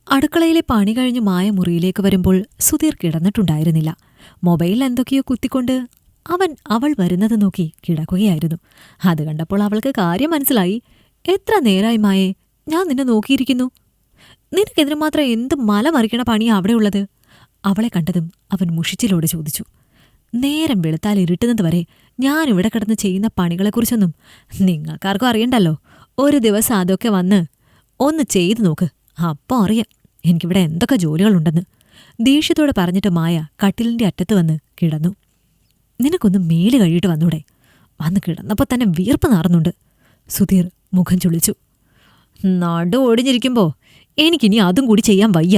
അടുക്കളയിലെ പണി കഴിഞ്ഞ് മായ മുറിയിലേക്ക് വരുമ്പോൾ സുധീർ കിടന്നിട്ടുണ്ടായിരുന്നില്ല. മൊബൈലിൽ എന്തൊക്കെയോ കുത്തിക്കൊണ്ട് അവൾ വരുന്നത് നോക്കി കിടക്കുകയായിരുന്നു. അത് കണ്ടപ്പോൾ അവൾക്ക് കാര്യം മനസ്സിലായി. എത്ര നേരായി മായേ, ഞാൻ നിന്നെ നോക്കിയിരിക്കുന്നു. നിനക്കെതിരെ മാത്രം എന്ത് മല മറിക്കണ പണിയാ അവിടെയുള്ളത്? അവളെ കണ്ടതും അവൻ മുഷിച്ചിലോട് ചോദിച്ചു. നേരം വെളുത്താൽ ഇരുട്ടുന്നത് വരെ ഞാനിവിടെ കിടന്ന് ചെയ്യുന്ന പണികളെക്കുറിച്ചൊന്നും നിങ്ങൾക്കാർക്കും അറിയണ്ടല്ലോ. ഒരു ദിവസം അതൊക്കെ വന്ന് ഒന്ന് ചെയ്തു നോക്ക്, അപ്പോൾ അറിയാം എനിക്കിവിടെ എന്തൊക്കെ ജോലികളുണ്ടെന്ന്. ദേഷ്യത്തോടെ പറഞ്ഞിട്ട് മായ കട്ടിലിന്റെ അറ്റത്ത് വന്ന് കിടന്നു. നിനക്കൊന്ന് മേല് കഴിയിട്ട് വന്നൂടെ? വന്ന് കിടന്നപ്പോൾ തന്നെ വീർപ്പ് നാറുന്നുണ്ട്. സുധീർ മുഖം ചുളിച്ചു. നടു ഒടിഞ്ഞിരിക്കുമ്പോ എനിക്കിനി അതും കൂടി ചെയ്യാൻ വയ്യ.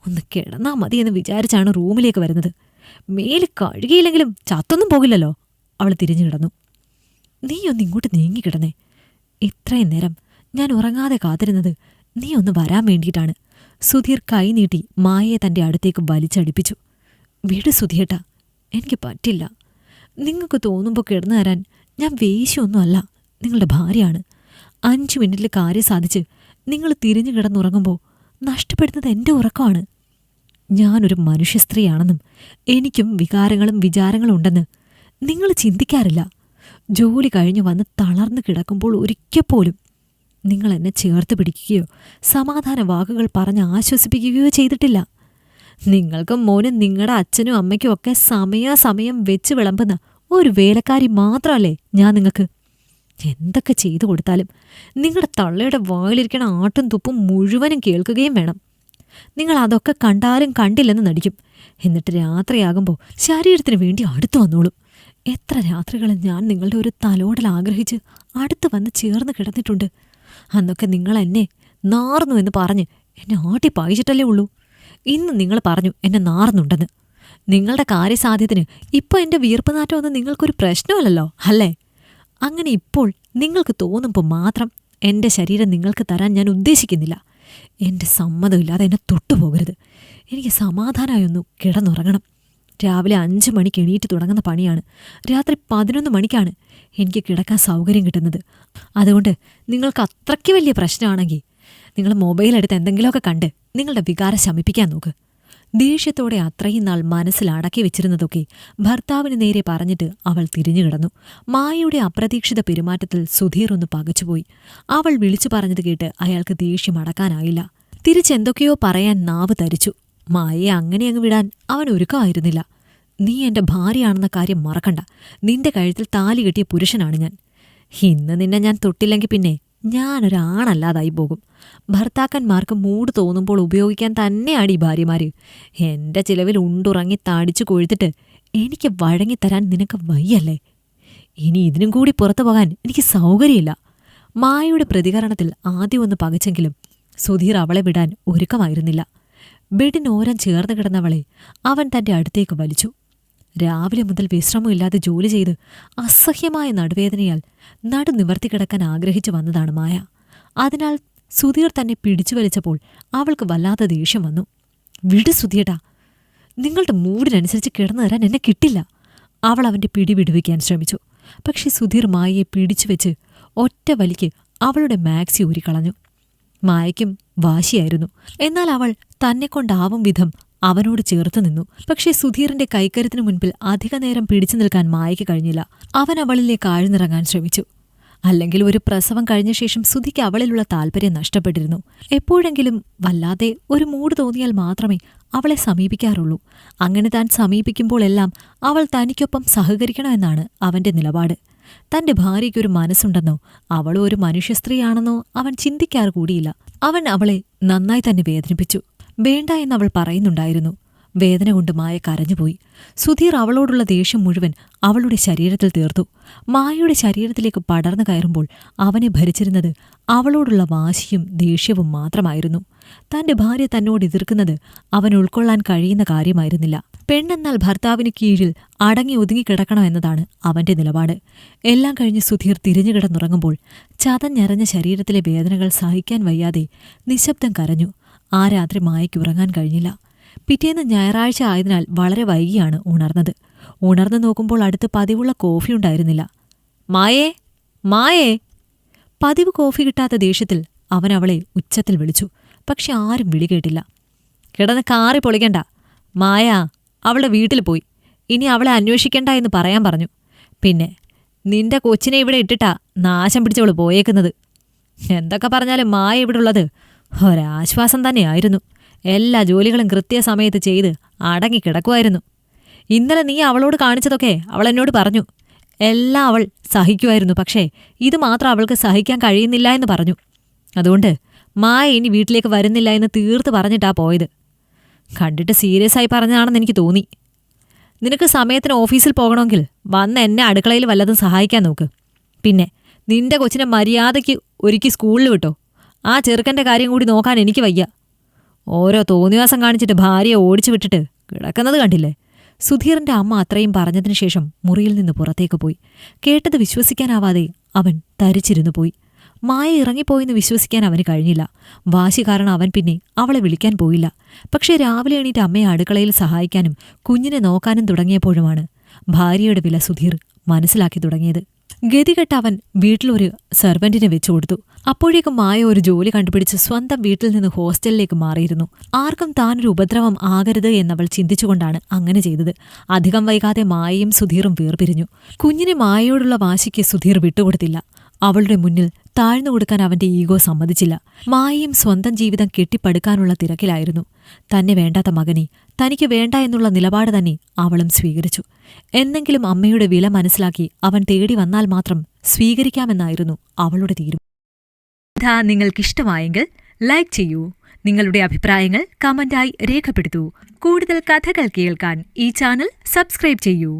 ഒന്ന് കിടന്നാ മതിയെന്ന് വിചാരിച്ചാണ് റൂമിലേക്ക് വരുന്നത്. മേല് കഴുകിയില്ലെങ്കിലും ചത്തൊന്നും പോകില്ലല്ലോ. അവൾ തിരിഞ്ഞു കിടന്നു. നീ ഒന്ന് ഇങ്ങോട്ട് നീങ്ങിക്കിടന്നേ. ഇത്രയും നേരം ഞാൻ ഉറങ്ങാതെ കാത്തിരുന്നത് നീ ഒന്ന് വരാൻ വേണ്ടിയിട്ടാണ്. സുധീർ കൈ നീട്ടി മായയെ തന്റെ അടുത്തേക്ക് വലിച്ചടിപ്പിച്ചു. വിട് സുധിയേട്ടാ, എനിക്ക് പറ്റില്ല. നിങ്ങൾക്ക് തോന്നുമ്പോൾ കിടന്നു തരാൻ ഞാൻ വേശ്യൊന്നുമല്ല, നിങ്ങളുടെ ഭാര്യയാണ്. 5 മിനിറ്റിൽ കാര്യം സാധിച്ച് നിങ്ങൾ തിരിഞ്ഞു കിടന്നുറങ്ങുമ്പോൾ നഷ്ടപ്പെടുന്നത് എൻ്റെ ഉറക്കമാണ്. ഞാനൊരു മനുഷ്യ സ്ത്രീയാണെന്നും എനിക്കും വികാരങ്ങളും വിചാരങ്ങളും ഉണ്ടെന്ന് നിങ്ങൾ ചിന്തിക്കാറില്ല. ജോലി കഴിഞ്ഞു വന്ന് തളർന്നു കിടക്കുമ്പോൾ ഒരിക്കൽ പോലും നിങ്ങൾ എന്നെ ചേർത്ത് പിടിക്കുകയോ സമാധാന വാക്കുകൾ പറഞ്ഞ് ആശ്വസിപ്പിക്കുകയോ ചെയ്തിട്ടില്ല. നിങ്ങൾക്കും മോനും നിങ്ങളുടെ അച്ഛനും അമ്മയ്ക്കും ഒക്കെ സമയാസമയം വെച്ച് വിളമ്പുന്ന ഒരു വേലക്കാരി മാത്രമല്ലേ ഞാൻ നിങ്ങൾക്ക്. എന്തൊക്കെ ചെയ്തു കൊടുത്താലും നിങ്ങളുടെ തള്ളയുടെ വായിലിരിക്കണ ആട്ടും തുപ്പും മുഴുവനും കേൾക്കുകയും വേണം. നിങ്ങൾ അതൊക്കെ കണ്ടാലും കണ്ടില്ലെന്ന് നടിക്കും. എന്നിട്ട് രാത്രിയാകുമ്പോൾ ശരീരത്തിന് വേണ്ടി അടുത്തു വന്നോളും. എത്ര രാത്രികളിൽ ഞാൻ നിങ്ങളുടെ ഒരു തലോടൽ ആഗ്രഹിച്ച് അടുത്ത് വന്ന് ചേർന്ന് കിടന്നിട്ടുണ്ട്. അന്നൊക്കെ നിങ്ങൾ എന്നെ നാർന്നു എന്ന് പറഞ്ഞ് എന്നെ ആട്ടി പായിച്ചിട്ടല്ലേ ഉള്ളൂ. ഇന്ന് നിങ്ങൾ പറഞ്ഞു എന്നെ നാർന്നുണ്ടെന്ന്. നിങ്ങളുടെ കാര്യസാധ്യത്തിന് ഇപ്പോൾ എൻ്റെ വീർപ്പ് നാറ്റമൊന്നും നിങ്ങൾക്കൊരു പ്രശ്നമല്ലല്ലോ, അല്ലേ? അങ്ങനെ ഇപ്പോൾ നിങ്ങൾക്ക് തോന്നുമ്പോൾ മാത്രം എൻ്റെ ശരീരം നിങ്ങൾക്ക് തരാൻ ഞാൻ ഉദ്ദേശിക്കുന്നില്ല. എൻ്റെ സമ്മതമില്ലാതെ എന്നെ തൊട്ടുപോകരുത്. എനിക്ക് സമാധാനമായൊന്നു കിടന്നുറങ്ങണം. രാവിലെ 5 മണിക്ക് എണീറ്റ് തുടങ്ങുന്ന പണിയാണ്. രാത്രി 11 മണിക്കാണ് എനിക്ക് കിടക്കാൻ സൗകര്യം കിട്ടുന്നത്. അതുകൊണ്ട് നിങ്ങൾക്ക് അത്രയ്ക്ക് വലിയ പ്രശ്നമാണെങ്കിൽ നിങ്ങൾ മൊബൈലെടുത്ത് എന്തെങ്കിലുമൊക്കെ കണ്ട് നിങ്ങളുടെ വികാരം ശമിപ്പിക്കാൻ നോക്ക്. ദേഷ്യത്തോടെ അത്രയും നാൾ മനസ്സിൽ അടക്കി വെച്ചിരുന്നതൊക്കെ ഭർത്താവിന് നേരെ പറഞ്ഞിട്ട് അവൾ തിരിഞ്ഞു കിടന്നു. മായയുടെ അപ്രതീക്ഷിത പെരുമാറ്റത്തിൽ സുധീർ ഒന്ന് പകച്ചുപോയി. അവൾ വിളിച്ചു പറഞ്ഞത് കേട്ട് അയാൾക്ക് ദേഷ്യം അടക്കാനായില്ല. തിരിച്ചെന്തൊക്കെയോ പറയാൻ നാവ് തരിച്ചു. മായയെ അങ്ങനെ അങ്ങ് വിടാൻ അവൻ ഒരുക്കമായിരുന്നില്ല. നീ എൻ്റെ ഭാര്യയാണെന്ന കാര്യം മറക്കണ്ട. നിന്റെ കഴുത്തിൽ താലി കെട്ടിയ പുരുഷനാണ് ഞാൻ. ഇന്ന് നിന്നെ ഞാൻ തൊട്ടില്ലെങ്കിൽ പിന്നെ ഞാനൊരാണല്ലാതായി പോകും. ഭർത്താക്കന്മാർക്ക് മൂഡ് തോന്നുമ്പോൾ ഉപയോഗിക്കാൻ തന്നെയാണ് ഈ ഭാര്യമാര്. എൻ്റെ ചിലവിൽ ഉണ്ടുറങ്ങി താടിച്ചു കൊഴുത്തിട്ട് എനിക്ക് വഴങ്ങിത്തരാൻ നിനക്ക് വയ്യല്ലേ? ഇനി ഇതിനും കൂടി പുറത്തു പോകാൻ എനിക്ക് സൗകര്യമില്ല. മായയുടെ പ്രതികരണത്തിൽ ആദ്യം ഒന്ന് പകച്ചെങ്കിലും സുധീർ അവളെ വിടാൻ ഒരുക്കമായിരുന്നില്ല. ബെഡിനോരം ചേർന്ന് കിടന്നവളെ അവൻ തന്റെ അടുത്തേക്ക് വലിച്ചു. രാവിലെ മുതൽ വിശ്രമമില്ലാതെ ജോലി ചെയ്ത് അസഹ്യമായ നടുവേദനയാൽ നടു നിവർത്തി കിടക്കാൻ ആഗ്രഹിച്ചു വന്നതാണ് മായ. അതിനാൽ സുധീർ തന്നെ പിടിച്ചു വലിച്ചപ്പോൾ അവൾക്ക് വല്ലാത്ത ദേഷ്യം വന്നു. വിട് സുധിയേട്ടാ, നിങ്ങളുടെ മൂഡിനനുസരിച്ച് കിടന്നു തരാൻ എന്നെ കിട്ടില്ല. അവൾ അവന്റെ പിടി വിടുവിക്കാൻ ശ്രമിച്ചു. പക്ഷെ സുധീർ മായയെ പിടിച്ചുവെച്ച് ഒറ്റ വലിക്ക് അവളുടെ മാക്സി ഊരിക്കളഞ്ഞു. മായയ്ക്കും വാശിയായിരുന്നു. എന്നാൽ അവൾ തന്നെക്കൊണ്ടാവും വിധം അവനോട് ചേർത്ത് നിന്നു. പക്ഷേ സുധീറിന്റെ കൈക്കരുത്തിനു മുൻപിൽ അധികനേരം പിടിച്ചു നിൽക്കാൻ മായയ്ക്ക് കഴിഞ്ഞില്ല. അവൻ അവളിലേക്ക് ആഴ്ന്നിറങ്ങാൻ ശ്രമിച്ചു. അല്ലെങ്കിൽ ഒരു പ്രസവം കഴിഞ്ഞ ശേഷം സുധിക്ക് അവളിലുള്ള താല്പര്യം നഷ്ടപ്പെട്ടിരുന്നു. എപ്പോഴെങ്കിലും വല്ലാതെ ഒരു മൂഡ് തോന്നിയാൽ മാത്രമേ അവളെ സമീപിക്കാറുള്ളൂ. അങ്ങനെ താൻ സമീപിക്കുമ്പോഴെല്ലാം അവൾ തനിക്കൊപ്പം സഹകരിക്കണമെന്നാണ് അവന്റെ നിലപാട്. തന്റെ ഭാര്യയ്ക്കൊരു മനസ്സുണ്ടെന്നോ അവളോ ഒരു മനുഷ്യ സ്ത്രീയാണെന്നോ അവൻ ചിന്തിക്കാറ് കൂടിയില്ല. അവൻ അവളെ നന്നായി തന്നെ വേദനിപ്പിച്ചു. വേണ്ട എന്നവൾ പറയുന്നുണ്ടായിരുന്നു. വേദന കൊണ്ട് മായ കരഞ്ഞുപോയി. സുധീർ അവളോടുള്ള ദേഷ്യം മുഴുവൻ അവളുടെ ശരീരത്തിൽ തീർത്തു. മായയുടെ ശരീരത്തിലേക്ക് പടർന്നു കയറുമ്പോൾ അവനെ ഭരിച്ചിരുന്നത് അവളോടുള്ള വാശിയും ദേഷ്യവും മാത്രമായിരുന്നു. തന്റെ ഭാര്യ തന്നോട് എതിർക്കുന്നത് അവൻ ഉൾക്കൊള്ളാൻ കഴിയുന്ന കാര്യമായിരുന്നില്ല. പെണ്ണെന്നാൽ ഭർത്താവിന് കീഴിൽ അടങ്ങി ഒതുങ്ങിക്കിടക്കണമെന്നതാണ് അവന്റെ നിലപാട്. എല്ലാം കഴിഞ്ഞ് സുധീർ തിരിഞ്ഞുകിടന്നുറങ്ങുമ്പോൾ ചതഞ്ഞരഞ്ഞ ശരീരത്തിലെ വേദനകൾ സഹിക്കാൻ വയ്യാതെ നിശബ്ദം കരഞ്ഞു. ആ രാത്രി മായയ്ക്ക് ഉറങ്ങാൻ കഴിഞ്ഞില്ല. പിറ്റേന്ന് ഞായറാഴ്ച ആയതിനാൽ വളരെ വൈകിയാണ് ഉണർന്നത്. ഉണർന്നു നോക്കുമ്പോൾ അടുത്ത് പതിവുള്ള കോഫി ഉണ്ടായിരുന്നില്ല. മായേ, മായേ! പതിവ് കോഫി കിട്ടാത്ത ദേഷ്യത്തിൽ അവൻ അവളെ ഉച്ചത്തിൽ വിളിച്ചു. പക്ഷെ ആരും വിളി കേട്ടില്ല. കിടന്ന് കാറി പൊളിക്കണ്ട, മായ അവളുടെ വീട്ടിൽ പോയി, ഇനി അവളെ അന്വേഷിക്കണ്ട എന്ന് പറയാൻ പറഞ്ഞു. പിന്നെ നിന്റെ കൊച്ചിനെ ഇവിടെ ഇട്ടിട്ടാ നാശം പിടിച്ചവള് പോയേക്കുന്നത്. എന്തൊക്കെ പറഞ്ഞാലും മായ ഇവിടെ ഉള്ളത് ഒരാശ്വാസം തന്നെയായിരുന്നു. എല്ലാ ജോലികളും കൃത്യസമയത്ത് ചെയ്ത് അടങ്ങിക്കിടക്കുമായിരുന്നു. ഇന്നലെ നീ അവളോട് കാണിച്ചതൊക്കെ അവൾ എന്നോട് പറഞ്ഞു. എല്ലാം അവൾ സഹിക്കുമായിരുന്നു. പക്ഷേ ഇത് മാത്രം അവൾക്ക് സഹിക്കാൻ കഴിയുന്നില്ല എന്ന് പറഞ്ഞു. അതുകൊണ്ട് മായ ഇനി വീട്ടിലേക്ക് വരുന്നില്ല എന്ന് തീർത്ത് പറഞ്ഞിട്ടാ പോയത്. കണ്ടിട്ട് സീരിയസ് ആയി പറഞ്ഞതാണെന്ന് എനിക്ക് തോന്നി. നിനക്ക് സമയത്തിന് ഓഫീസിൽ പോകണമെങ്കിൽ വന്ന് എന്നെ അടുക്കളയിൽ വല്ലതും സഹായിക്കാൻ നോക്ക്. പിന്നെ നിന്റെ കൊച്ചിനെ മര്യാദയ്ക്ക് ഒരുക്കി സ്കൂളിൽ വിട്ടോ. ആ ചെറുക്കൻ്റെ കാര്യം കൂടി നോക്കാൻ എനിക്ക് വയ്യ. ഓരോ തോന്നിവാസം കാണിച്ചിട്ട് ഭാര്യയെ ഓടിച്ചു വിട്ടിട്ട് കിടക്കുന്നത് കണ്ടില്ലേ? സുധീറിന്റെ അമ്മ അത്രയും പറഞ്ഞതിനു ശേഷം മുറിയിൽ നിന്ന് പുറത്തേക്ക് പോയി. കേട്ടത് വിശ്വസിക്കാനാവാതെ അവൻ തരിച്ചിരുന്നു പോയി. മായ ഇറങ്ങിപ്പോയെന്ന് വിശ്വസിക്കാൻ അവന് കഴിഞ്ഞില്ല. വാശി കാരണം അവൻ പിന്നെ അവളെ വിളിക്കാൻ പോയില്ല. പക്ഷേ രാവിലെ എണീറ്റ് അമ്മയെ അടുക്കളയിൽ സഹായിക്കാനും കുഞ്ഞിനെ നോക്കാനും തുടങ്ങിയപ്പോഴുമാണ് ഭാര്യയുടെ വില സുധീർ മനസ്സിലാക്കി തുടങ്ങിയത്. ഗതികെട്ട അവൻ വീട്ടിലൊരു സെർവന്റിനെ വെച്ചു കൊടുത്തു. അപ്പോഴേക്കും മായ ഒരു ജോലി കണ്ടുപിടിച്ച് സ്വന്തം വീട്ടിൽ നിന്ന് ഹോസ്റ്റലിലേക്ക് മാറിയിരുന്നു. ആർക്കും താനൊരു ഉപദ്രവം ആകരുത് എന്നവൾ ചിന്തിച്ചുകൊണ്ടാണ് അങ്ങനെ ചെയ്തത്. അധികം വൈകാതെ മായയും സുധീറും വേർപിരിഞ്ഞു. കുഞ്ഞിനെ മായയോടുള്ള വാശിക്ക് സുധീർ വിട്ടുകൊടുത്തില്ല. അവളുടെ മുന്നിൽ താഴ്ന്നു കൊടുക്കാൻ അവന്റെ ഈഗോ സമ്മതിച്ചില്ല. മായയും സ്വന്തം ജീവിതം കെട്ടിപ്പടുക്കാനുള്ള തിരക്കിലായിരുന്നു. തന്നെ വേണ്ടാത്ത മകനെ തനിക്ക് വേണ്ട എന്നുള്ള നിലപാട് തന്നെ അവളും സ്വീകരിച്ചു. എന്നെങ്കിലും അമ്മയുടെ വില മനസ്സിലാക്കി അവൻ തേടി വന്നാൽ മാത്രം സ്വീകരിക്കാമെന്നായിരുന്നു അവളുടെ തീരുമാനം. കഥ നിങ്ങൾക്കിഷ്ടമായെങ്കിൽ ലൈക്ക് ചെയ്യൂ. നിങ്ങളുടെ അഭിപ്രായങ്ങൾ കമന്റായി രേഖപ്പെടുത്തൂ. കൂടുതൽ കഥകൾ കേൾക്കാൻ ഈ ചാനൽ സബ്സ്ക്രൈബ് ചെയ്യൂ.